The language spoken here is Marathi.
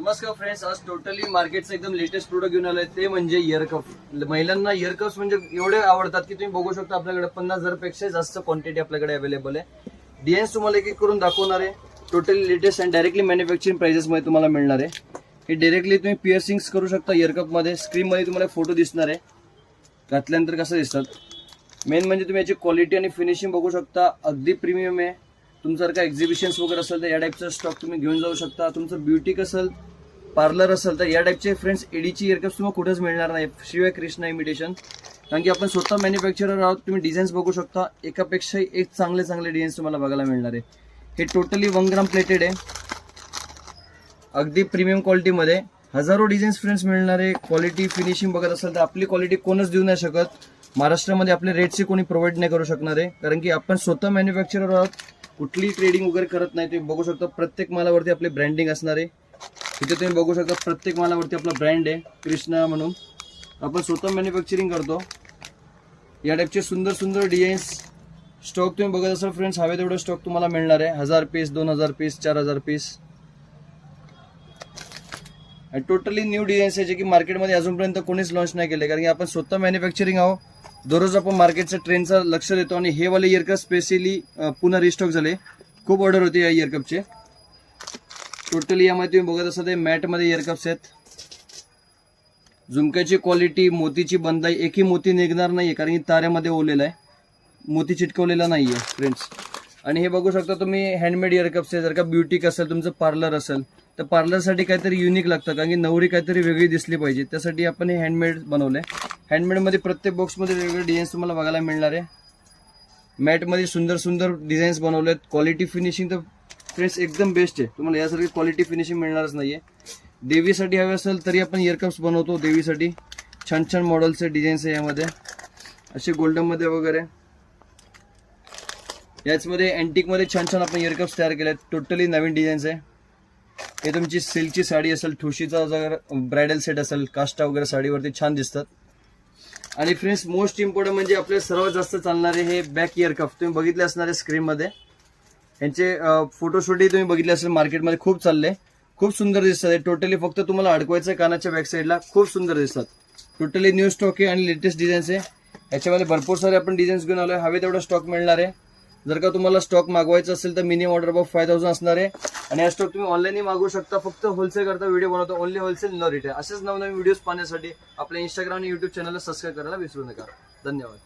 नमस्कार फ्रेंड्स, आज टोटली मार्केटचं एकदम लेटेस्ट प्रोडक्ट घेऊन आलोय ते म्हणजे इयर कप. महिलांना इयर कप्स म्हणजे एवढे आवडतात की तुम्ही बघू शकता आपल्याकडे 50,000 पेक्षा जास्त क्वांटिटी आपल्याकडे अवेलेबल आहे. डिझाईन्स तुम्हाला एक एक करून दाखवणार आहे. टोटली लेटेस्ट आणि डायरेक्टली मॅन्युफॅक्चरिंग प्राइसेस मध्ये तुम्हाला मिळणार आहे. हे डायरेक्टली तुम्ही पिअर्सिंग्स करू शकता इयर कप मध्ये. स्क्रीन मध्ये तुम्हाला फोटो दिसणार आहे, घातल्यानंतर कसं दिसतात. मेन म्हणजे तुम्ही याची क्वालिटी आणि फिनिशिंग बघू शकता, अगदी प्रीमियम आहे. तुमचं जर का एक्झिबिशन्स वगैरे असेल तर या टाईपचा स्टॉक तुम्ही घेऊन जाऊ शकता. तुमचं ब्युटिक असेल, पार्लर असेल तर या टाईपचे फ्रेंड्स एडीची इयरकप्स तुम्हाला कुठेच मिळणार नाही शिवाय कृष्णा इमिटेशन. कारण की आपण स्वतः मॅन्युफॅक्चरर आहोत. तुम्ही डिझाईन्स बघू शकता, एकापेक्षा एक चांगले चांगले डिझाईन्स तुम्हाला बघायला मिळणार आहे. हे टोटली 1 ग्राम प्लेटेड आहे, अगदी प्रीमियम क्वालिटीमध्ये. हजारो डिझाईन्स फ्रेंड्स मिळणार आहे. क्वालिटी फिनिशिंग बघत असेल तर आपली क्वालिटी कोणच देऊ नाही शकत. महाराष्ट्रामध्ये आपले रेटचे कोणी प्रोव्हाइड नाही करू शकणार आहे, कारण की आपण स्वतः मॅन्युफॅक्चरर आहोत. कुठली ट्रेडिंग वगैरे करत नाही. तुम्ही बघू शकता प्रत्येक मालावरती आपले ब्रँडिंग असणार आहे. इथे तुम्ही बघू शकता प्रत्येक मालावरती आपला ब्रँड आहे कृष्णा म्हणून. आपण स्वतः मॅन्युफॅक्चरिंग करतो. या टाईपचे सुंदर सुंदर डिझाईन्स स्टॉक तुम्ही बघत असाल फ्रेंड्स, हवे तेवढं स्टॉक तुम्हाला मिळणार आहे. 1000 piece, 2000 piece, 4000 piece. Totally new designs आहे जे की मार्केटमध्ये अजूनपर्यंत कोणीच लॉन्च नाही केले, कारण की आपण स्वतः मॅन्युफॅक्चरिंग आहोत. दररोज आपण मार्केटच्या ट्रेंडचा लक्ष देतो. आणि हे वाले इयरकप स्पेशली पुन्हा रिस्टॉक झाले. खूप ऑर्डर होती या इयरकपचे. टोटली यामध्ये तुम्ही बघत असाल ते मॅटमध्ये इयरकप्स आहेत. झुमक्याची क्वालिटी, मोतीची बंदाई, एकही मोती निघणार नाहीये कारण की ताऱ्यामध्ये ओलेला आहे, मोती चिटकवलेला नाहीये फ्रेंड्स. आणि हे बघू शकता तुम्ही हँडमेड इयरकप्स आहे. जर का ब्युटिक असेल, तुमचं पार्लर असेल तर पार्लरसाठी काहीतरी युनिक लागतं, कारण की नवरी काहीतरी वेगळी दिसली पाहिजे. त्यासाठी आपण हे हँडमेड बनवलंय. हँडमेडमध्ये प्रत्येक बॉक्समध्ये वेगवेगळे डिझाईन्स तुम्हाला बघायला मिळणार आहे. मॅटमध्ये सुंदर सुंदर डिझाईन्स बनवलेत. क्वालिटी फिनिशिंग तर फ्रेंड्स एकदम बेस्ट आहे. तुम्हाला यासारखी क्वालिटी फिनिशिंग मिळणारच नाहीये. देवीसाठी हवे असेल तरी आपण इयरकप्स बनवतो. देवीसाठी छान छान मॉडेल्सचे डिझाईन्स आहे यामध्ये, असे गोल्डनमध्ये वगैरे. याचमध्ये अँटिकमध्ये छान छान आपण इयरकप्स तयार केले आहेत. टोटली नवीन डिझाईन्स आहे. हे तुमची सिल्कची साडी असेल, ठुशीचा जर ब्रायडल सेट असेल, काष्टा वगैरे साडीवरती छान दिसतात. आणि फ्रेंड्स मोस्ट इम्पॉर्टंट म्हणजे आपले सर्वात जास्त चालणारे हे बॅक इयरकप तुम्ही बघितले असणार आहे स्क्रीनमध्ये. यांचे फोटोशूटही तुम्ही बघितले असेल, मार्केटमध्ये खूप चालले, खूप सुंदर दिसतात. टोटली फक्त तुम्हाला अडकवायचं कानाच्या बॅक साईडला, खूप सुंदर दिसतात. टोटली न्यू स्टॉक आहे आणि लेटेस्ट डिझाईन्स आहे. याच्यामध्ये भरपूर सारे आपण डिझाईन्स घेऊन आलोय. हवे तेवढा स्टॉक मिळणार आहे. जर का तुम्हाला स्टॉक मागवायचा असेल तर मिनिमम ऑर्डर अबाउट 5000 असणार आहे. आणि हा स्टॉक तुम्ही ऑनलाईनही मागवू शकता. फक्त होलसेल करता व्हिडिओ बनवतो, ओनली होलसेल न रिटेल. असेच नवनवीन व्हिडिओज पाहण्यासाठी आपल्या इंस्टाग्राम आणि युट्यूब चॅनलला सबस्क्राईब करायला विसरू नका. धन्यवाद.